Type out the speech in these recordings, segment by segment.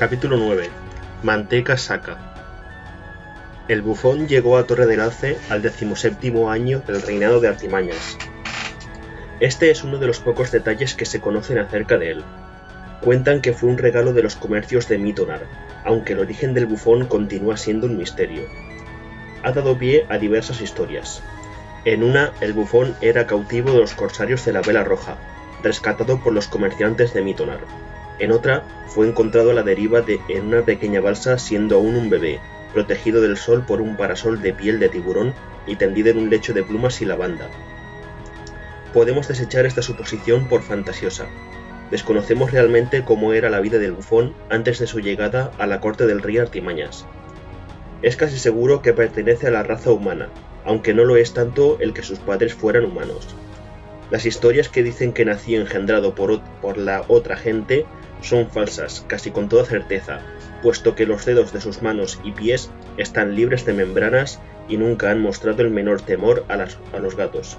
Capítulo 9. Manteca Saca. El bufón llegó a Torre del Alce al 17º año del reinado de Artimañas. Este es uno de los pocos detalles que se conocen acerca de él. Cuentan que fue un regalo de los comercios de Mítonar, aunque el origen del bufón continúa siendo un misterio. Ha dado pie a diversas historias. En una, el bufón era cautivo de los corsarios de la Vela Roja, rescatado por los comerciantes de Mítonar. En otra, fue encontrado a la deriva en una pequeña balsa siendo aún un bebé, protegido del sol por un parasol de piel de tiburón y tendido en un lecho de plumas y lavanda. Podemos desechar esta suposición por fantasiosa. Desconocemos realmente cómo era la vida del bufón antes de su llegada a la corte del rey Artimañas. Es casi seguro que pertenece a la raza humana, aunque no lo es tanto el que sus padres fueran humanos. Las historias que dicen que nació engendrado por la otra gente son falsas, casi con toda certeza, puesto que los dedos de sus manos y pies están libres de membranas y nunca han mostrado el menor temor a los gatos.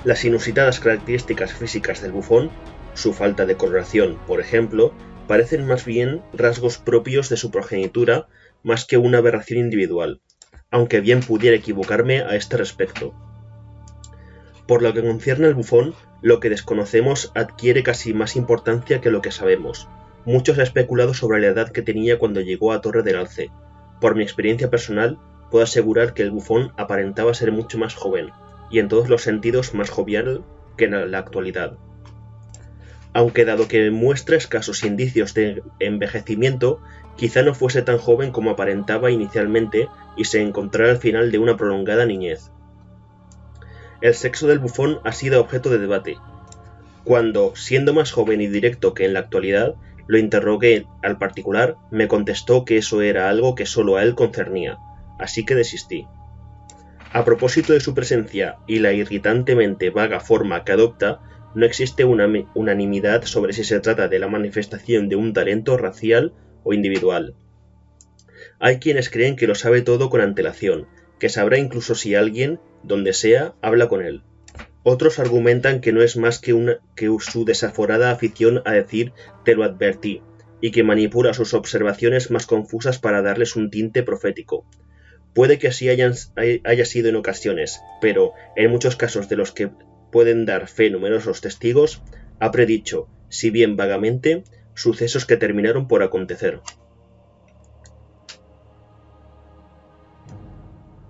Las inusitadas características físicas del bufón, su falta de coloración, por ejemplo, parecen más bien rasgos propios de su progenitura más que una aberración individual, aunque bien pudiera equivocarme a este respecto. Por lo que concierne al bufón, lo que desconocemos adquiere casi más importancia que lo que sabemos. Muchos han especulado sobre la edad que tenía cuando llegó a Torre del Alce. Por mi experiencia personal, puedo asegurar que el bufón aparentaba ser mucho más joven, y en todos los sentidos más jovial que en la actualidad. Aunque dado que muestra escasos indicios de envejecimiento, quizá no fuese tan joven como aparentaba inicialmente y se encontrara al final de una prolongada niñez. El sexo del bufón ha sido objeto de debate. Cuando, siendo más joven y directo que en la actualidad, lo interrogué al particular, me contestó que eso era algo que solo a él concernía, así que desistí. A propósito de su presencia y la irritantemente vaga forma que adopta, no existe una unanimidad sobre si se trata de la manifestación de un talento racial o individual. Hay quienes creen que lo sabe todo con antelación, que sabrá incluso si alguien, donde sea, habla con él. Otros argumentan que no es más que su desaforada afición a decir «te lo advertí», y que manipula sus observaciones más confusas para darles un tinte profético. Puede que así haya sido en ocasiones, pero, en muchos casos de los que pueden dar fe numerosos testigos, ha predicho, si bien vagamente, sucesos que terminaron por acontecer.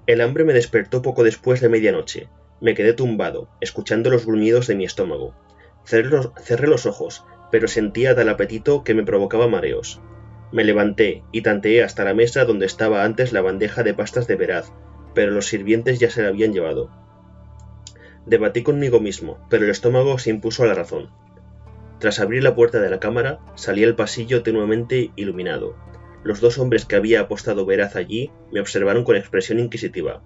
El hambre me despertó poco después de medianoche. Me quedé tumbado, escuchando los gruñidos de mi estómago. Cerré los ojos, pero sentía tal apetito que me provocaba mareos. Me levanté y tanteé hasta la mesa donde estaba antes la bandeja de pastas de veraz, pero los sirvientes ya se la habían llevado. Debatí conmigo mismo, pero el estómago se impuso a la razón. Tras abrir la puerta de la cámara, salí al pasillo tenuemente iluminado. Los dos hombres que había apostado veraz allí me observaron con expresión inquisitiva.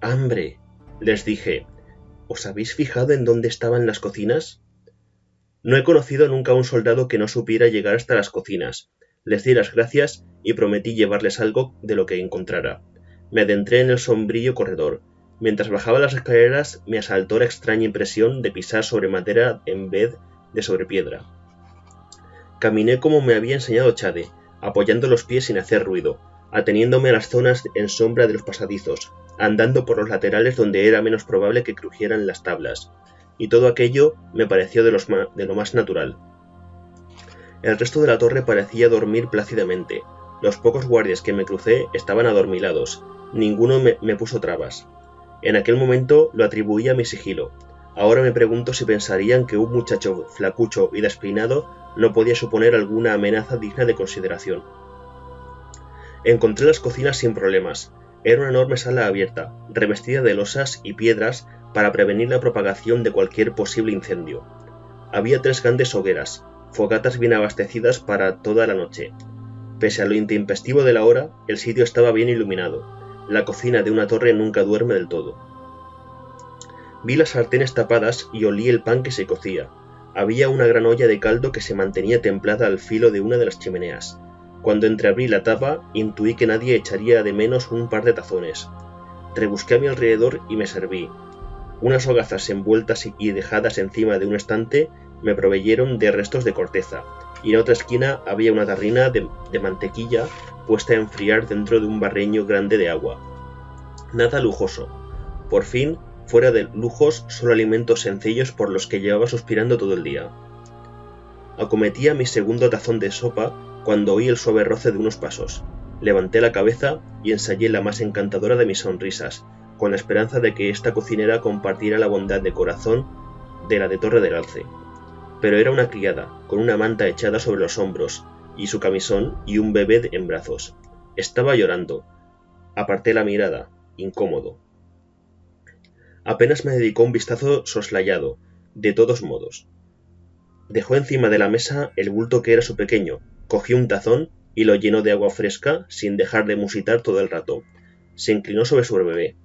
«¡Hambre!», les dije. «¿Os habéis fijado en dónde estaban las cocinas?» No he conocido nunca a un soldado que no supiera llegar hasta las cocinas. Les di las gracias y prometí llevarles algo de lo que encontrara. Me adentré en el sombrío corredor. Mientras bajaba las escaleras me asaltó la extraña impresión de pisar sobre madera en vez de sobre piedra. Caminé como me había enseñado Chade, apoyando los pies sin hacer ruido, ateniéndome a las zonas en sombra de los pasadizos, andando por los laterales donde era menos probable que crujieran las tablas, y todo aquello me pareció de lo más natural. El resto de la torre parecía dormir plácidamente. Los pocos guardias que me crucé estaban adormilados, ninguno me puso trabas. En aquel momento lo atribuía a mi sigilo. Ahora me pregunto si pensarían que un muchacho flacucho y despeinado no podía suponer alguna amenaza digna de consideración. Encontré las cocinas sin problemas. Era una enorme sala abierta, revestida de losas y piedras para prevenir la propagación de cualquier posible incendio. Había 3 grandes hogueras, fogatas bien abastecidas para toda la noche. Pese a lo intempestivo de la hora, el sitio estaba bien iluminado. La cocina de una torre nunca duerme del todo. Vi las sartenes tapadas y olí el pan que se cocía. Había una gran olla de caldo que se mantenía templada al filo de una de las chimeneas. Cuando entreabrí la tapa, intuí que nadie echaría de menos un par de tazones. Rebusqué a mi alrededor y me serví. Unas hogazas envueltas y dejadas encima de un estante me proveyeron de restos de corteza, y en otra esquina había una tarrina de mantequilla puesta a enfriar dentro de un barreño grande de agua. Nada lujoso. Por fin, fuera de lujos, solo alimentos sencillos por los que llevaba suspirando todo el día. Acometía mi segundo tazón de sopa cuando oí el suave roce de unos pasos. Levanté la cabeza y ensayé la más encantadora de mis sonrisas, con la esperanza de que esta cocinera compartiera la bondad de corazón de la de Torre del Alce. Pero era una criada, con una manta echada sobre los hombros, y su camisón y un bebé en brazos. Estaba llorando. Aparté la mirada, incómodo. Apenas me dedicó un vistazo soslayado, de todos modos. Dejó encima de la mesa el bulto que era su pequeño, cogió un tazón y lo llenó de agua fresca sin dejar de musitar todo el rato. Se inclinó sobre su bebé.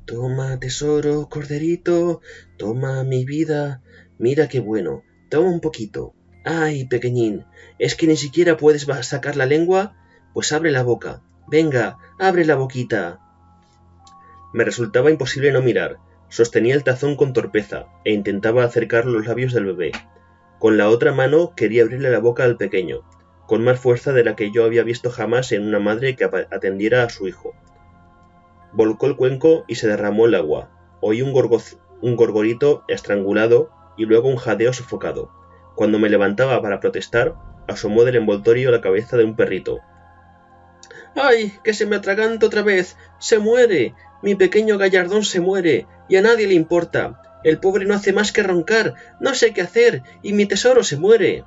«Toma, tesoro, corderito, toma, mi vida, mira qué bueno, toma un poquito. ¡Ay, pequeñín! ¿Es que ni siquiera puedes sacar la lengua? Pues abre la boca. Venga, abre la boquita». Me resultaba imposible no mirar. Sostenía el tazón con torpeza e intentaba acercar los labios del bebé. Con la otra mano quería abrirle la boca al pequeño, con más fuerza de la que yo había visto jamás en una madre que atendiera a su hijo. Volcó el cuenco y se derramó el agua. Oí un gorgorito estrangulado y luego un jadeo sofocado. Cuando me levantaba para protestar, asomó del envoltorio la cabeza de un perrito. «¡Ay, que se me atraganta otra vez! ¡Se muere! Mi pequeño gallardón se muere, y a nadie le importa. El pobre no hace más que roncar, no sé qué hacer, y mi tesoro se muere».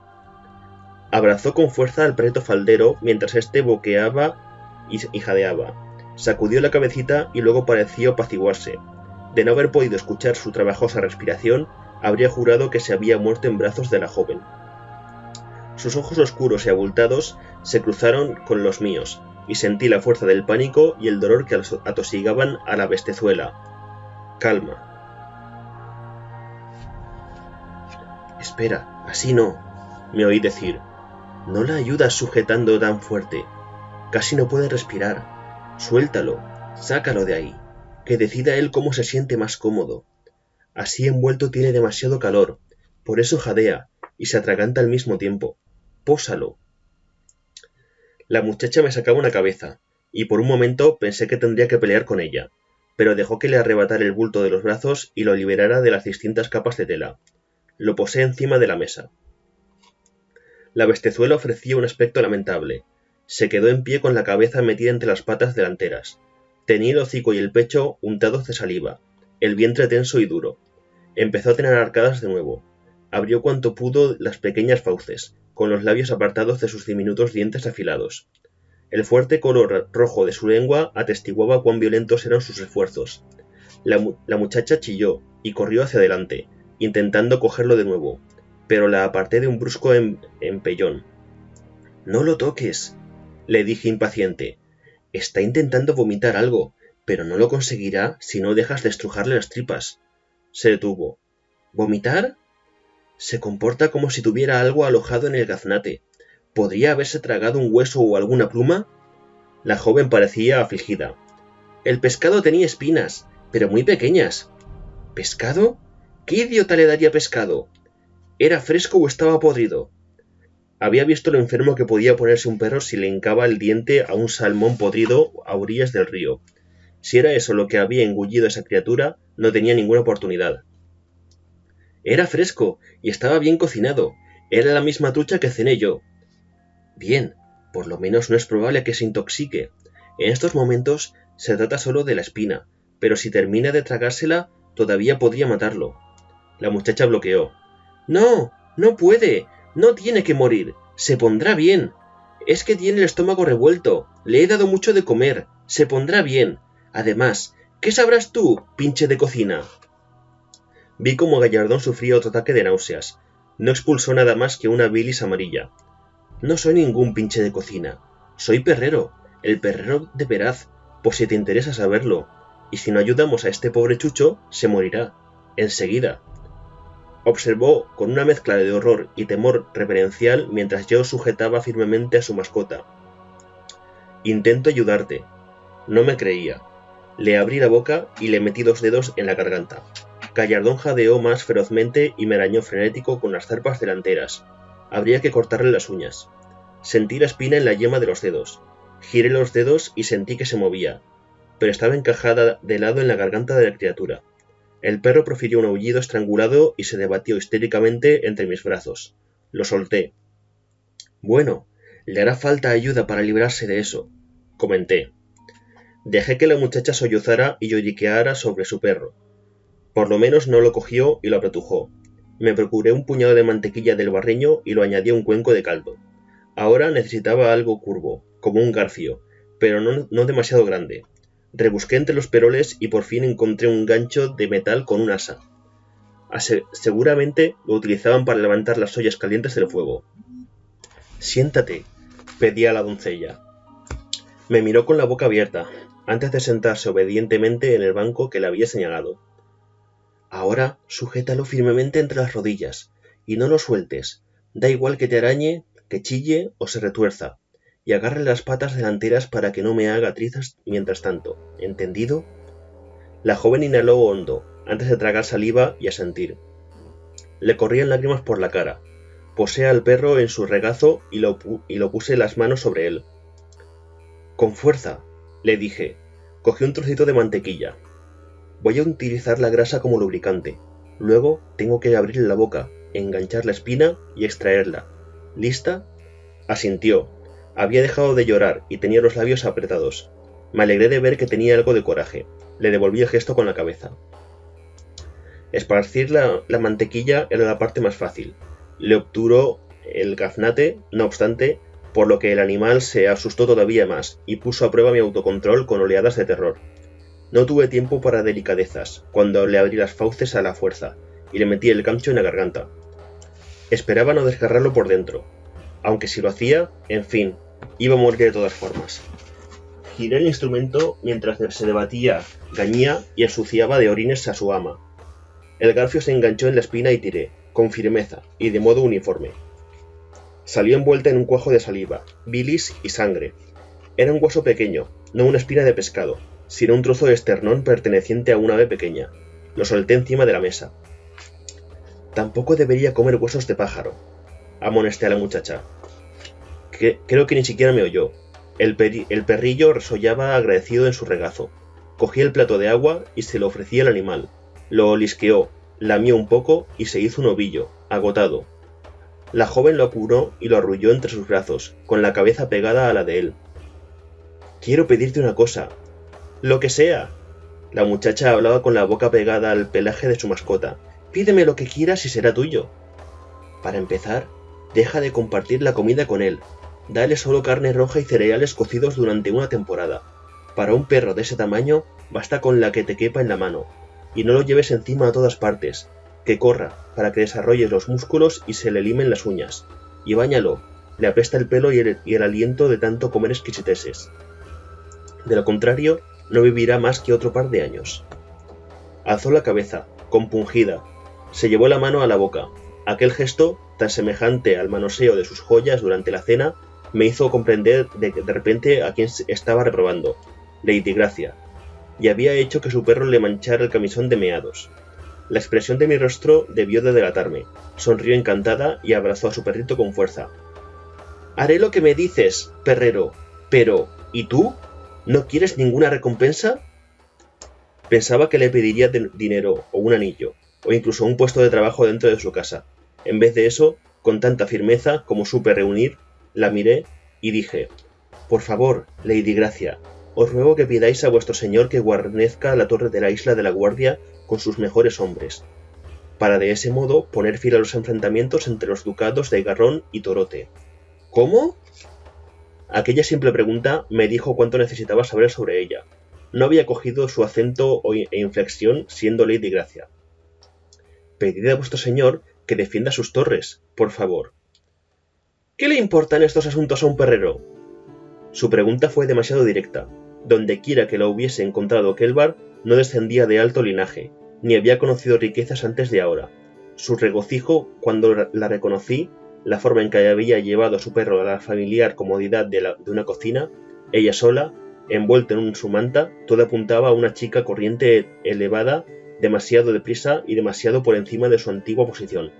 Abrazó con fuerza al perrito faldero mientras éste boqueaba y jadeaba. Sacudió la cabecita y luego pareció apaciguarse. De no haber podido escuchar su trabajosa respiración, habría jurado que se había muerto en brazos de la joven. Sus ojos oscuros y abultados se cruzaron con los míos, y sentí la fuerza del pánico y el dolor que atosigaban a la bestezuela. «Calma». «Espera, así no», me oí decir. «No la ayudas sujetando tan fuerte. Casi no puede respirar. Suéltalo, sácalo de ahí, que decida él cómo se siente más cómodo. Así envuelto tiene demasiado calor, por eso jadea y se atraganta al mismo tiempo. Pósalo». La muchacha me sacaba una cabeza, y por un momento pensé que tendría que pelear con ella, pero dejó que le arrebatara el bulto de los brazos y lo liberara de las distintas capas de tela. Lo posé encima de la mesa. La bestezuela ofrecía un aspecto lamentable. Se quedó en pie con la cabeza metida entre las patas delanteras. Tenía el hocico y el pecho untados de saliva, el vientre tenso y duro. Empezó a tener arcadas de nuevo. Abrió cuanto pudo las pequeñas fauces, con los labios apartados de sus diminutos dientes afilados. El fuerte color rojo de su lengua atestiguaba cuán violentos eran sus esfuerzos. La muchacha chilló y corrió hacia adelante, intentando cogerlo de nuevo, pero la aparté de un brusco empellón. «No lo toques», le dije impaciente. «Está intentando vomitar algo, pero no lo conseguirá si no dejas de estrujarle las tripas». Se detuvo. «¿Vomitar?» «Se comporta como si tuviera algo alojado en el gaznate. ¿Podría haberse tragado un hueso o alguna pluma?» La joven parecía afligida. «El pescado tenía espinas, pero muy pequeñas». «¿Pescado? ¿Qué idiota le daría pescado? ¿Era fresco o estaba podrido?» Había visto lo enfermo que podía ponerse un perro si le hincaba el diente a un salmón podrido a orillas del río. Si era eso lo que había engullido esa criatura, no tenía ninguna oportunidad. «Era fresco y estaba bien cocinado. Era la misma trucha que cené yo». «Bien, por lo menos no es probable que se intoxique. En estos momentos se trata solo de la espina, pero si termina de tragársela, todavía podría matarlo». La muchacha bloqueó. «No, no puede. No tiene que morir. Se pondrá bien. Es que tiene el estómago revuelto. Le he dado mucho de comer. Se pondrá bien. Además, ¿qué sabrás tú, pinche de cocina?» Vi como Gallardón sufría otro ataque de náuseas. No expulsó nada más que una bilis amarilla. «No soy ningún pinche de cocina. Soy perrero. El perrero de Peraz, por si te interesa saberlo. Y si no ayudamos a este pobre chucho, se morirá. Enseguida». Observó con una mezcla de horror y temor reverencial mientras yo sujetaba firmemente a su mascota. «Intento ayudarte». No me creía. Le abrí la boca y le metí 2 dedos en la garganta. Gallardón jadeó más ferozmente y me arañó frenético con las zarpas delanteras. Habría que cortarle las uñas. Sentí la espina en la yema de los dedos. Giré los dedos y sentí que se movía, pero estaba encajada de lado en la garganta de la criatura. El perro profirió un aullido estrangulado y se debatió histéricamente entre mis brazos. Lo solté. Bueno, le hará falta ayuda para librarse de eso, comenté. Dejé que la muchacha sollozara y lloriqueara sobre su perro. Por lo menos no lo cogió y lo apretujó. Me procuré un puñado de mantequilla del barreño y lo añadí a un cuenco de caldo. Ahora necesitaba algo curvo, como un garfio, pero no demasiado grande. Rebusqué entre los peroles y por fin encontré un gancho de metal con un asa. Seguramente lo utilizaban para levantar las ollas calientes del fuego. Siéntate, pedí a la doncella. Me miró con la boca abierta, antes de sentarse obedientemente en el banco que le había señalado. Ahora sujétalo firmemente entre las rodillas, y no lo sueltes. Da igual que te arañe, que chille o se retuerza, y agarre las patas delanteras para que no me haga trizas mientras tanto. ¿Entendido? La joven inhaló hondo, antes de tragar saliva y asentir. Le corrían lágrimas por la cara. Posé al perro en su regazo y lo puse las manos sobre él. Con fuerza, le dije. Cogí un trocito de mantequilla. Voy a utilizar la grasa como lubricante. Luego tengo que abrirle la boca, enganchar la espina y extraerla. ¿Lista? Asintió. Había dejado de llorar y tenía los labios apretados. Me alegré de ver que tenía algo de coraje. Le devolví el gesto con la cabeza. Esparcir la mantequilla era la parte más fácil. Le obturó el gaznate, no obstante, por lo que el animal se asustó todavía más y puso a prueba mi autocontrol con oleadas de terror. No tuve tiempo para delicadezas, cuando le abrí las fauces a la fuerza y le metí el gancho en la garganta. Esperaba no desgarrarlo por dentro, aunque si lo hacía, en fin, iba a morir de todas formas. Giré el instrumento mientras se debatía, gañía y ensuciaba de orines a su ama. El garfio se enganchó en la espina y tiré, con firmeza y de modo uniforme. Salió envuelta en un cuajo de saliva, bilis y sangre. Era un hueso pequeño, no una espina de pescado, sino un trozo de esternón perteneciente a una ave pequeña. Lo solté encima de la mesa. Tampoco debería comer huesos de pájaro, amonesté a la muchacha. Creo que ni siquiera me oyó. El perrillo resollaba agradecido en su regazo. Cogí el plato de agua y se lo ofrecí al animal. Lo olisqueó, lamió un poco y se hizo un ovillo, agotado. La joven lo apuró y lo arrulló entre sus brazos, con la cabeza pegada a la de él. Quiero pedirte una cosa. Lo que sea. La muchacha hablaba con la boca pegada al pelaje de su mascota. Pídeme lo que quieras y será tuyo. Para empezar, deja de compartir la comida con él. Dale solo carne roja y cereales cocidos durante una temporada. Para un perro de ese tamaño, basta con la que te quepa en la mano. Y no lo lleves encima a todas partes. Que corra, para que desarrolles los músculos y se le limen las uñas. Y báñalo. Le apesta el pelo y el aliento de tanto comer exquisiteses. De lo contrario, no vivirá más que otro par de años. Alzó la cabeza, compungida. Se llevó la mano a la boca. Aquel gesto, tan semejante al manoseo de sus joyas durante la cena, me hizo comprender de repente a quién estaba reprobando. Lady Gracia. Y había hecho que su perro le manchara el camisón de meados. La expresión de mi rostro debió de delatarme. Sonrió encantada y abrazó a su perrito con fuerza. «Haré lo que me dices, perrero. Pero, ¿y tú? ¿No quieres ninguna recompensa?» Pensaba que le pediría dinero o un anillo, o incluso un puesto de trabajo dentro de su casa. En vez de eso, con tanta firmeza como supe reunir, la miré y dije: «Por favor, Lady Gracia, os ruego que pidáis a vuestro señor que guarnezca la torre de la isla de la Guardia con sus mejores hombres, para de ese modo poner fin a los enfrentamientos entre los ducados de Garrón y Torote». «¿Cómo?». Aquella simple pregunta me dijo cuánto necesitaba saber sobre ella. No había cogido su acento e inflexión siendo Lady Gracia. «Pedid a vuestro señor que defienda sus torres, por favor». «¿Qué le importan estos asuntos a un perrero?». Su pregunta fue demasiado directa. Dondequiera que la hubiese encontrado Kelbar, no descendía de alto linaje, ni había conocido riquezas antes de ahora. Su regocijo cuando la reconocí, la forma en que había llevado a su perro a la familiar comodidad de una cocina, ella sola, envuelta en su manta, todo apuntaba a una chica corriente elevada, demasiado deprisa y demasiado por encima de su antigua posición.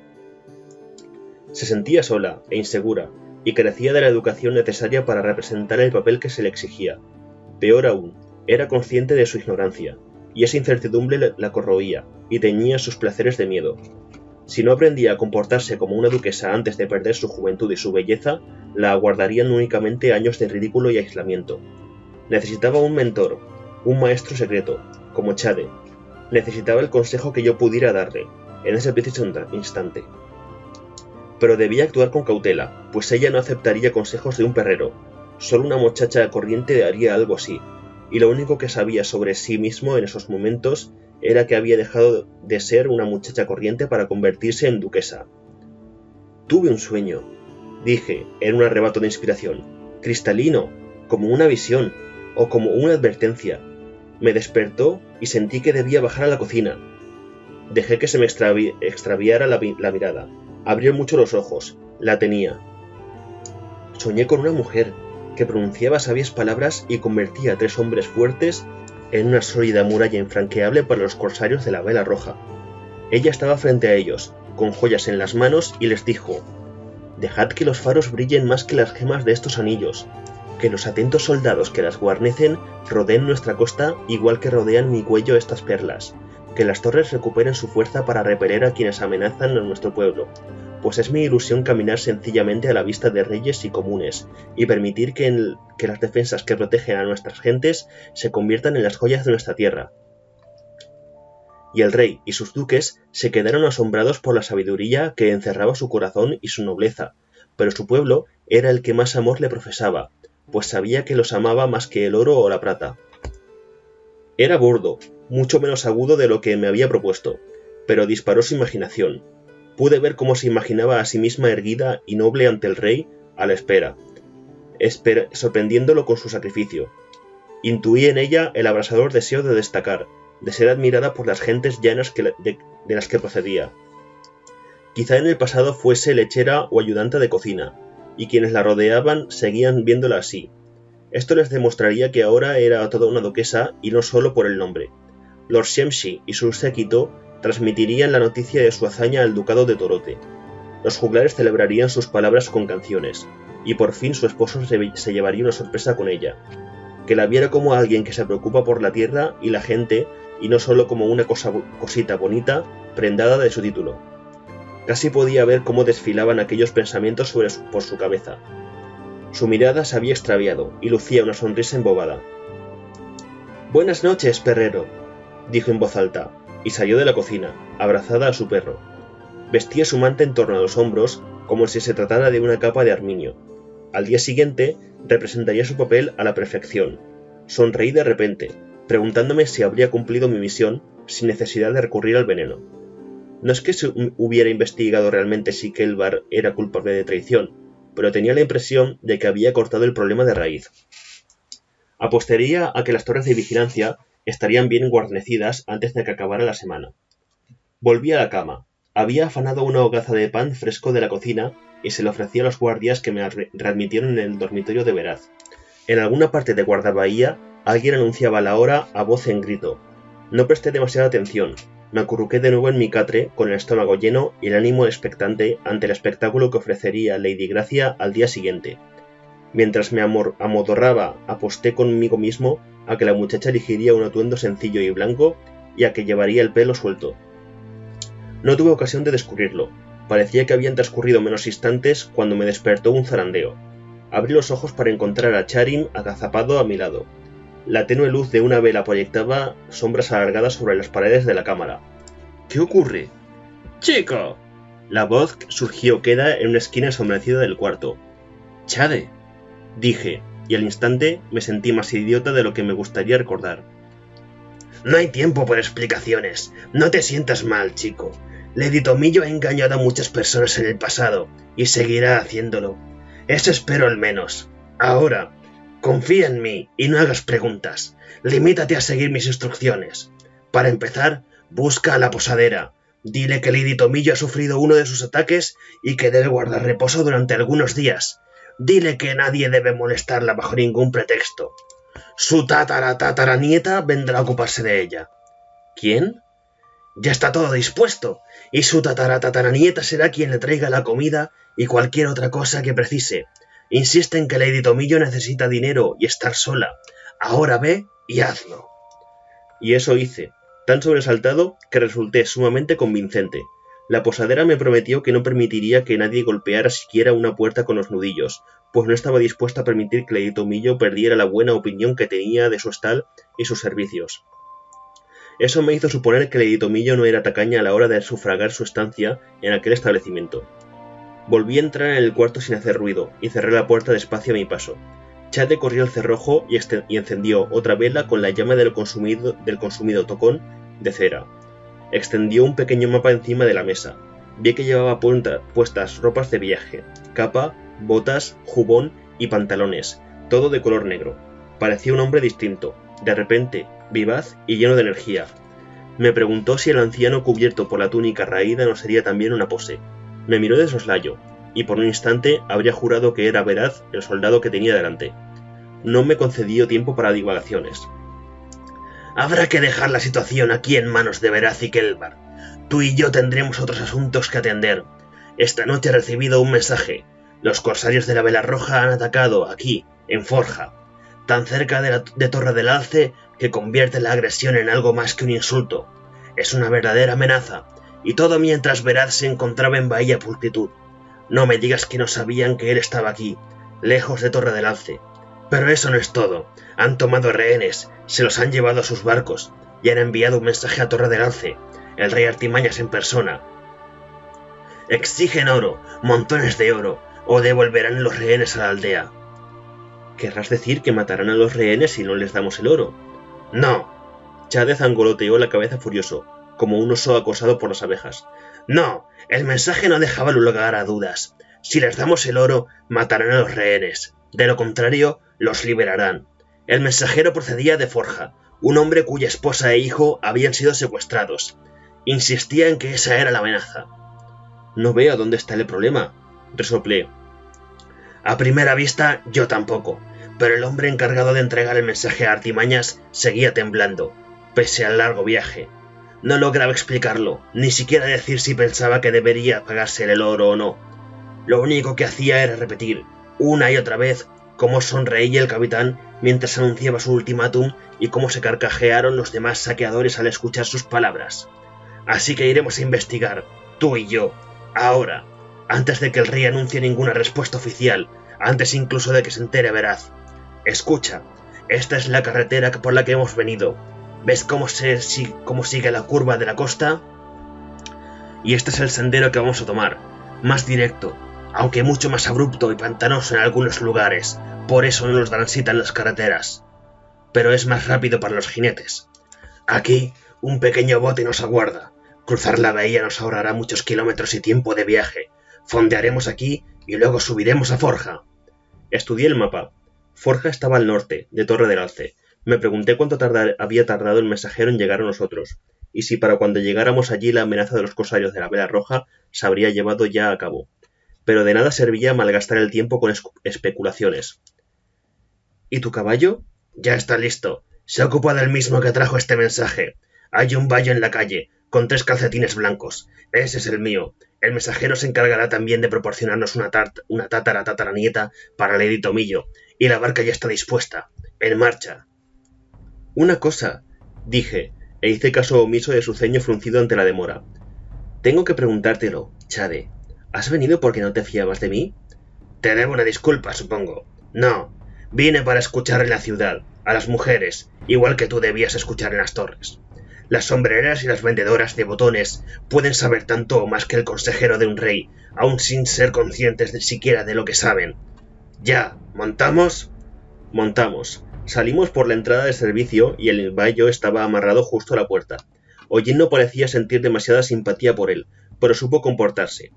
Se sentía sola e insegura, y carecía de la educación necesaria para representar el papel que se le exigía. Peor aún, era consciente de su ignorancia, y esa incertidumbre la corroía y teñía sus placeres de miedo. Si no aprendía a comportarse como una duquesa antes de perder su juventud y su belleza, la aguardarían únicamente años de ridículo y aislamiento. Necesitaba un mentor, un maestro secreto, como Chade. Necesitaba el consejo que yo pudiera darle, en ese preciso instante. Pero debía actuar con cautela, pues ella no aceptaría consejos de un perrero. Solo una muchacha corriente haría algo así, y lo único que sabía sobre sí mismo en esos momentos era que había dejado de ser una muchacha corriente para convertirse en duquesa. Tuve un sueño, dije, en un arrebato de inspiración, cristalino, como una visión, o como una advertencia. Me despertó y sentí que debía bajar a la cocina. Dejé que se me extraviara la mirada. Abrió mucho los ojos. La tenía. Soñé con una mujer que pronunciaba sabias palabras y convertía a 3 hombres fuertes en una sólida muralla infranqueable para los corsarios de la Vela Roja. Ella estaba frente a ellos, con joyas en las manos, y les dijo: «Dejad que los faros brillen más que las gemas de estos anillos, que los atentos soldados que las guarnecen rodeen nuestra costa igual que rodean mi cuello estas perlas, que las torres recuperen su fuerza para repeler a quienes amenazan a nuestro pueblo, pues es mi ilusión caminar sencillamente a la vista de reyes y comunes, y permitir que las defensas que protegen a nuestras gentes se conviertan en las joyas de nuestra tierra». Y el rey y sus duques se quedaron asombrados por la sabiduría que encerraba su corazón y su nobleza, pero su pueblo era el que más amor le profesaba, pues sabía que los amaba más que el oro o la plata. Era burdo, mucho menos agudo de lo que me había propuesto, pero disparó su imaginación. Pude ver cómo se imaginaba a sí misma erguida y noble ante el rey, a la espera, sorprendiéndolo con su sacrificio. Intuí en ella el abrasador deseo de destacar, de ser admirada por las gentes llanas de las que procedía. Quizá en el pasado fuese lechera o ayudante de cocina, y quienes la rodeaban seguían viéndola así. Esto les demostraría que ahora era toda una duquesa y no solo por el nombre. Lord Shemshi y su séquito transmitirían la noticia de su hazaña al ducado de Torote. Los juglares celebrarían sus palabras con canciones, y por fin su esposo se llevaría una sorpresa con ella, que la viera como alguien que se preocupa por la tierra y la gente, y no solo como una cosita bonita prendada de su título. Casi podía ver cómo desfilaban aquellos pensamientos por su cabeza. Su mirada se había extraviado y lucía una sonrisa embobada. «Buenas noches, perrero», dijo en voz alta, y salió de la cocina, abrazada a su perro. Vestía su manta en torno a los hombros como si se tratara de una capa de armiño. Al día siguiente representaría su papel a la perfección. Sonreí de repente, preguntándome si habría cumplido mi misión sin necesidad de recurrir al veneno. No es que se hubiera investigado realmente si Kelvar era culpable de traición, pero tenía la impresión de que había cortado el problema de raíz. Apostaría a que las torres de vigilancia estarían bien guarnecidas antes de que acabara la semana. Volví a la cama. Había afanado una hogaza de pan fresco de la cocina y se lo ofrecí a los guardias que me readmitieron en el dormitorio de Veraz. En alguna parte de guardabahía alguien anunciaba la hora a voz en grito. No presté demasiada atención. Me acurruqué de nuevo en mi catre con el estómago lleno y el ánimo expectante ante el espectáculo que ofrecería Lady Gracia al día siguiente. Mientras me amodorraba, aposté conmigo mismo a que la muchacha elegiría un atuendo sencillo y blanco y a que llevaría el pelo suelto. No tuve ocasión de descubrirlo. Parecía que habían transcurrido menos instantes cuando me despertó un zarandeo. Abrí los ojos para encontrar a Charim agazapado a mi lado. La tenue luz de una vela proyectaba sombras alargadas sobre las paredes de la cámara. «¿Qué ocurre?» «¡Chico!». La voz surgió queda en una esquina ensombrecida del cuarto. «¡Chade!», dije, y al instante me sentí más idiota de lo que me gustaría recordar. «No hay tiempo por explicaciones. No te sientas mal, chico. Lady Tomillo ha engañado a muchas personas en el pasado, y seguirá haciéndolo. Eso espero al menos. Ahora, confía en mí y no hagas preguntas. Limítate a seguir mis instrucciones. Para empezar, busca a la posadera. Dile que Lady Tomillo ha sufrido uno de sus ataques y que debe guardar reposo durante algunos días. Dile que nadie debe molestarla bajo ningún pretexto. Su tataranieta vendrá a ocuparse de ella». «¿Quién?» «Ya está todo dispuesto, y su tataranieta será quien le traiga la comida y cualquier otra cosa que precise. Insiste en que Lady Tomillo necesita dinero y estar sola. Ahora ve y hazlo. Y eso hice, tan sobresaltado que resulté sumamente convincente. La posadera me prometió que no permitiría que nadie golpeara siquiera una puerta con los nudillos, pues no estaba dispuesta a permitir que Lady Tomillo perdiera la buena opinión que tenía de su hostal y sus servicios. Eso me hizo suponer que Lady Tomillo no era tacaña a la hora de sufragar su estancia en aquel establecimiento. Volví a entrar en el cuarto sin hacer ruido, y cerré la puerta despacio a mi paso. Chade corrió el cerrojo y encendió otra vela con la llama del consumido tocón de cera. Extendió un pequeño mapa encima de la mesa. Vi que llevaba puestas ropas de viaje, capa, botas, jubón y pantalones, todo de color negro. Parecía un hombre distinto, de repente, vivaz y lleno de energía. Me preguntó si el anciano cubierto por la túnica raída no sería también una pose. Me miró de soslayo, y por un instante habría jurado que era veraz el soldado que tenía delante. No me concedió tiempo para divagaciones. Habrá que dejar la situación aquí en manos de Veraz y Kelvar. Tú y yo tendremos otros asuntos que atender. Esta noche he recibido un mensaje. Los corsarios de la Vela Roja han atacado aquí, en Forja, tan cerca de Torre del Alce que convierte la agresión en algo más que un insulto. Es una verdadera amenaza, y todo mientras Veraz se encontraba en Bahía Pulcritud. No me digas que no sabían que él estaba aquí, lejos de Torre del Alce. Pero eso no es todo. Han tomado rehenes, se los han llevado a sus barcos, y han enviado un mensaje a Torre del Alce, el rey Artimañas en persona. Exigen oro, montones de oro, o devolverán los rehenes a la aldea. ¿Querrás decir que matarán a los rehenes si no les damos el oro? ¡No! Chade zangoloteó la cabeza furioso, como un oso acosado por las abejas. ¡No! El mensaje no dejaba lugar a dudas. Si les damos el oro, matarán a los rehenes. De lo contrario, los liberarán. El mensajero procedía de Forja, un hombre cuya esposa e hijo habían sido secuestrados. Insistía en que esa era la amenaza. No veo dónde está el problema, resoplé. A primera vista, yo tampoco, pero el hombre encargado de entregar el mensaje a Artimañas seguía temblando, pese al largo viaje. No lograba explicarlo, ni siquiera decir si pensaba que debería pagarse el oro o no. Lo único que hacía era repetir, una y otra vez, cómo sonreía el capitán mientras anunciaba su ultimátum y cómo se carcajearon los demás saqueadores al escuchar sus palabras. Así que iremos a investigar, tú y yo, ahora, antes de que el rey anuncie ninguna respuesta oficial, antes incluso de que se entere Veraz. Escucha, esta es la carretera por la que hemos venido. ¿Ves cómo sigue la curva de la costa? Y este es el sendero que vamos a tomar, más directo, aunque mucho más abrupto y pantanoso en algunos lugares, por eso no nos transitan las carreteras. Pero es más rápido para los jinetes. Aquí, un pequeño bote nos aguarda. Cruzar la bahía nos ahorrará muchos kilómetros y tiempo de viaje. Fondearemos aquí y luego subiremos a Forja. Estudié el mapa. Forja estaba al norte, de Torre del Alce. Me pregunté cuánto había tardado el mensajero en llegar a nosotros, y si para cuando llegáramos allí la amenaza de los corsarios de la Vela Roja se habría llevado ya a cabo. Pero de nada servía malgastar el tiempo con especulaciones. ¿Y tu caballo? Ya está listo. Se ocupa del mismo que trajo este mensaje. Hay un bayo en la calle, con 3 calcetines blancos. Ese es el mío. El mensajero se encargará también de proporcionarnos una tataranieta para Lady Tomillo, y la barca ya está dispuesta. En marcha. Una cosa, dije, e hice caso omiso de su ceño fruncido ante la demora. Tengo que preguntártelo, Chade. ¿Has venido porque no te fiabas de mí? Te debo una disculpa, supongo. No, vine para escuchar en la ciudad, a las mujeres, igual que tú debías escuchar en las torres. Las sombrereras y las vendedoras de botones pueden saber tanto o más que el consejero de un rey, aun sin ser conscientes siquiera de lo que saben. Ya, ¿montamos? Montamos. Salimos por la entrada de servicio y el bayo estaba amarrado justo a la puerta. Ollín no parecía sentir demasiada simpatía por él, pero supo comportarse.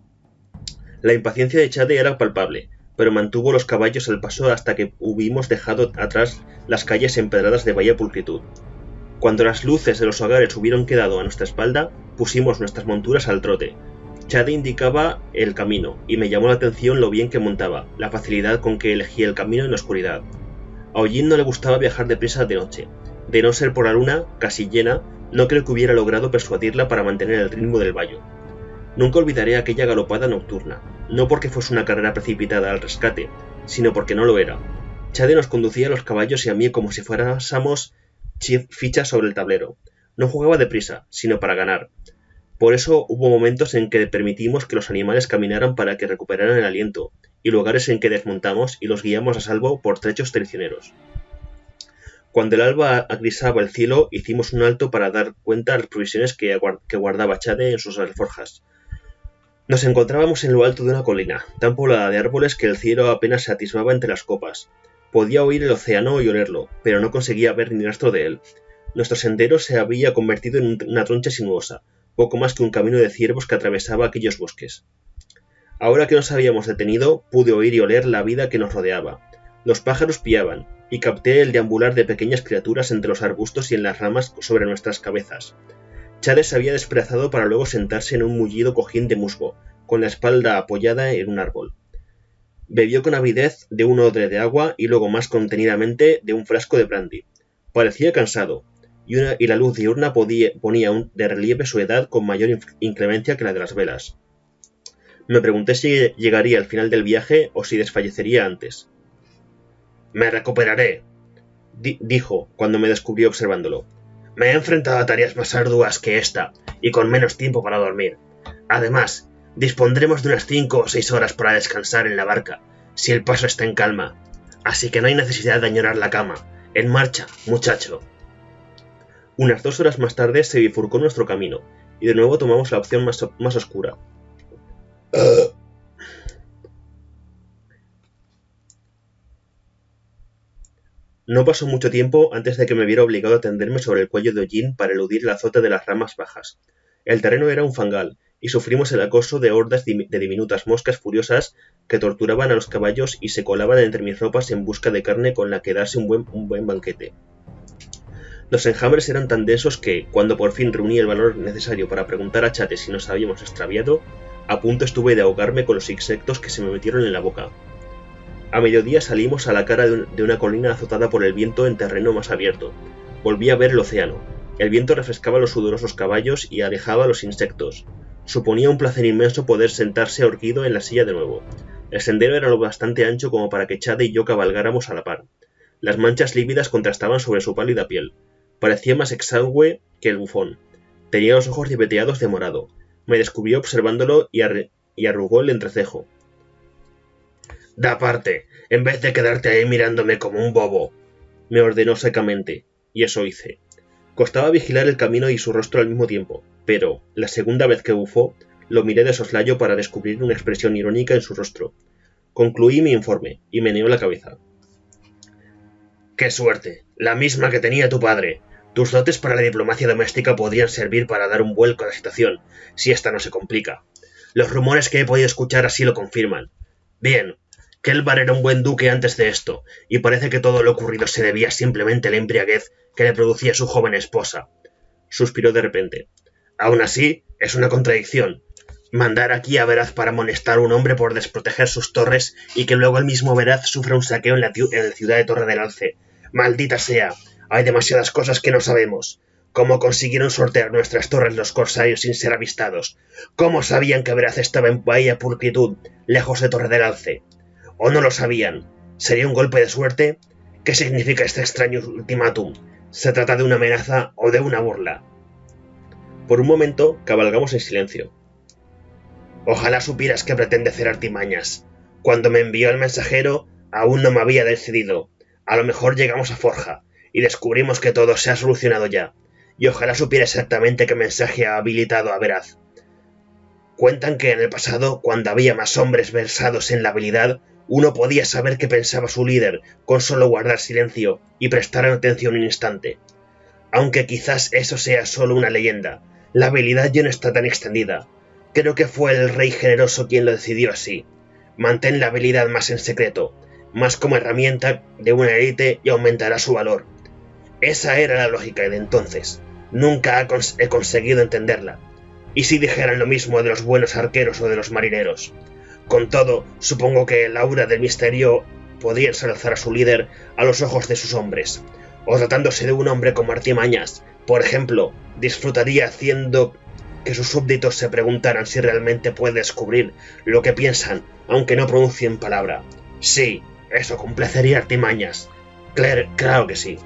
La impaciencia de Chade era palpable, pero mantuvo los caballos al paso hasta que hubimos dejado atrás las calles empedradas de Bahía Pulcritud. Cuando las luces de los hogares hubieron quedado a nuestra espalda, pusimos nuestras monturas al trote. Chade indicaba el camino, y me llamó la atención lo bien que montaba, la facilidad con que elegía el camino en la oscuridad. A Ollín no le gustaba viajar deprisa de noche. De no ser por la luna, casi llena, no creo que hubiera logrado persuadirla para mantener el ritmo del bayo. Nunca olvidaré aquella galopada nocturna, no porque fuese una carrera precipitada al rescate, sino porque no lo era. Chade nos conducía a los caballos y a mí como si fuéramos fichas sobre el tablero. No jugaba deprisa, sino para ganar. Por eso hubo momentos en que permitimos que los animales caminaran para que recuperaran el aliento, y lugares en que desmontamos y los guiamos a salvo por trechos traicioneros. Cuando el alba agrisaba el cielo, hicimos un alto para dar cuenta a las provisiones que guardaba Chade en sus alforjas. Nos encontrábamos en lo alto de una colina, tan poblada de árboles que el cielo apenas se atisbaba entre las copas. Podía oír el océano y olerlo, pero no conseguía ver ni rastro de él. Nuestro sendero se había convertido en una troncha sinuosa, poco más que un camino de ciervos que atravesaba aquellos bosques. Ahora que nos habíamos detenido, pude oír y oler la vida que nos rodeaba. Los pájaros piaban, y capté el deambular de pequeñas criaturas entre los arbustos y en las ramas sobre nuestras cabezas. Chade se había desplazado para luego sentarse en un mullido cojín de musgo, con la espalda apoyada en un árbol. Bebió con avidez de un odre de agua y luego más contenidamente de un frasco de brandy. Parecía cansado, y la luz diurna ponía de relieve su edad con mayor inclemencia que la de las velas. Me pregunté si llegaría al final del viaje o si desfallecería antes. «Me recuperaré», dijo cuando me descubrió observándolo. «Me he enfrentado a tareas más arduas que esta, y con menos tiempo para dormir. Además, dispondremos de unas 5 o 6 horas para descansar en la barca, si el paso está en calma. Así que no hay necesidad de añorar la cama. En marcha, muchacho». Unas 2 horas más tarde se bifurcó nuestro camino, y de nuevo tomamos la opción más oscura. No pasó mucho tiempo antes de que me viera obligado a tenderme sobre el cuello de hollín para eludir el azote de las ramas bajas. El terreno era un fangal, y sufrimos el acoso de hordas de diminutas moscas furiosas que torturaban a los caballos y se colaban entre mis ropas en busca de carne con la que darse un buen banquete. Los enjambres eran tan densos que, cuando por fin reuní el valor necesario para preguntar a Chade si nos habíamos extraviado, a punto estuve de ahogarme con los insectos que se me metieron en la boca. A mediodía salimos a la cara de una colina azotada por el viento en terreno más abierto. Volví a ver el océano. El viento refrescaba los sudorosos caballos y alejaba a los insectos. Suponía un placer inmenso poder sentarse erguido en la silla de nuevo. El sendero era lo bastante ancho como para que Chade y yo cabalgáramos a la par. Las manchas lívidas contrastaban sobre su pálida piel. Parecía más exangüe que el bufón. Tenía los ojos ribeteados de morado. Me descubrió observándolo y arrugó el entrecejo. «Da parte, en vez de quedarte ahí mirándome como un bobo», me ordenó secamente, y eso hice. Costaba vigilar el camino y su rostro al mismo tiempo, pero, la segunda vez que bufó, lo miré de soslayo para descubrir una expresión irónica en su rostro. Concluí mi informe, y meneó la cabeza. «¡Qué suerte! La misma que tenía tu padre. Tus dotes para la diplomacia doméstica podrían servir para dar un vuelco a la situación, si esta no se complica. Los rumores que he podido escuchar así lo confirman. Bien, Kelvar era un buen duque antes de esto, y parece que todo lo ocurrido se debía simplemente a la embriaguez que le producía su joven esposa». Suspiró de repente. «Aún así, es una contradicción. Mandar aquí a Veraz para amonestar a un hombre por desproteger sus torres y que luego el mismo Veraz sufra un saqueo en la ciudad de Torre del Alce. ¡Maldita sea! Hay demasiadas cosas que no sabemos. ¿Cómo consiguieron sortear nuestras torres los corsarios sin ser avistados? ¿Cómo sabían que Veraz estaba en Bahía Pulcritud, lejos de Torre del Alce? ¿O no lo sabían? ¿Sería un golpe de suerte? ¿Qué significa este extraño ultimátum? ¿Se trata de una amenaza o de una burla?» Por un momento cabalgamos en silencio. «Ojalá supieras que pretende hacer artimañas. Cuando me envió el mensajero, aún no me había decidido. A lo mejor llegamos a Forja, y descubrimos que todo se ha solucionado ya. Y ojalá supiera exactamente qué mensaje ha habilitado a Veraz. Cuentan que en el pasado, cuando había más hombres versados en la habilidad, uno podía saber qué pensaba su líder con solo guardar silencio y prestar atención un instante. Aunque quizás eso sea solo una leyenda, la habilidad ya no está tan extendida. Creo que fue el rey generoso quien lo decidió así. Mantén la habilidad más en secreto, más como herramienta de una élite y aumentará su valor. Esa era la lógica de entonces. Nunca he conseguido entenderla. ¿Y si dijeran lo mismo de los buenos arqueros o de los marineros? Con todo, supongo que el aura del misterio podría ensalzar a su líder a los ojos de sus hombres. O tratándose de un hombre con artimañas, por ejemplo, disfrutaría haciendo que sus súbditos se preguntaran si realmente puede descubrir lo que piensan, aunque no pronuncien palabra. Sí, eso complacería artimañas. Claro que sí.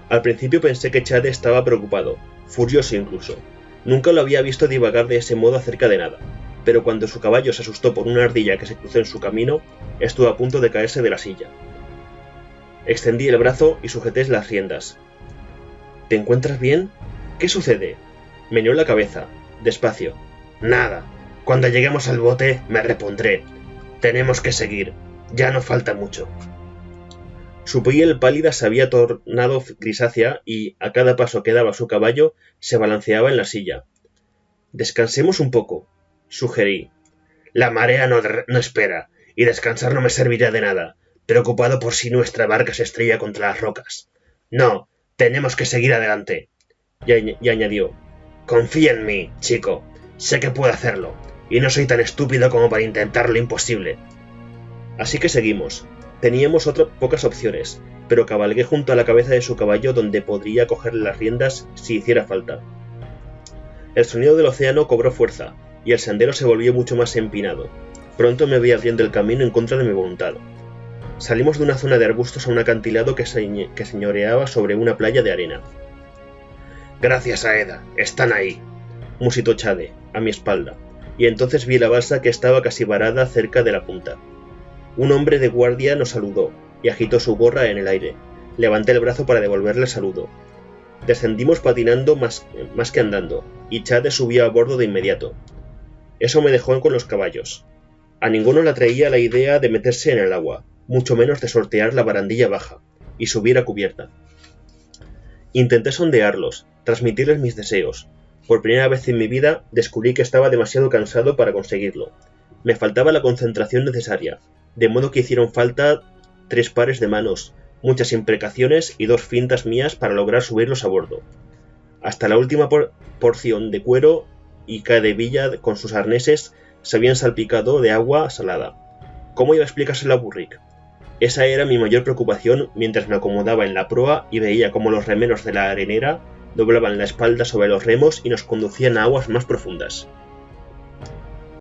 Al principio pensé que Chade estaba preocupado, furioso incluso. Nunca lo había visto divagar de ese modo acerca de nada, pero cuando su caballo se asustó por una ardilla que se cruzó en su camino, estuvo a punto de caerse de la silla. Extendí el brazo y sujeté las riendas. ¿Te encuentras bien? ¿Qué sucede? Meneó la cabeza, despacio. Nada. Cuando lleguemos al bote me repondré. Tenemos que seguir. Ya no falta mucho. Su piel pálida se había tornado grisácea y, a cada paso que daba su caballo, se balanceaba en la silla. Descansemos un poco, sugerí. La marea no espera, y descansar no me servirá de nada, preocupado por si nuestra barca se estrella contra las rocas. No, tenemos que seguir adelante. Y añadió, confía en mí, chico. Sé que puedo hacerlo, y no soy tan estúpido como para intentar lo imposible. Así que seguimos. Teníamos pocas opciones, pero cabalgué junto a la cabeza de su caballo donde podría cogerle las riendas si hiciera falta. El sonido del océano cobró fuerza, y el sendero se volvió mucho más empinado. Pronto me vi abriendo el camino en contra de mi voluntad. Salimos de una zona de arbustos a un acantilado que señoreaba sobre una playa de arena. «Gracias, Aeda, están ahí», musitó Chade, a mi espalda, y entonces vi la balsa que estaba casi varada cerca de la punta. Un hombre de guardia nos saludó, y agitó su gorra en el aire. Levanté el brazo para devolverle el saludo. Descendimos patinando más que andando, y Chade subió a bordo de inmediato. Eso me dejó con los caballos. A ninguno le atraía la idea de meterse en el agua, mucho menos de sortear la barandilla baja, y subir a cubierta. Intenté sondearlos, transmitirles mis deseos. Por primera vez en mi vida descubrí que estaba demasiado cansado para conseguirlo. Me faltaba la concentración necesaria, de modo que hicieron falta 3 pares de manos, muchas imprecaciones y 2 fintas mías para lograr subirlos a bordo. Hasta la última porción de cuero y cadevilla con sus arneses se habían salpicado de agua salada. ¿Cómo iba a explicárselo a Burrick? Esa era mi mayor preocupación mientras me acomodaba en la proa y veía cómo los remeros de la arenera doblaban la espalda sobre los remos y nos conducían a aguas más profundas.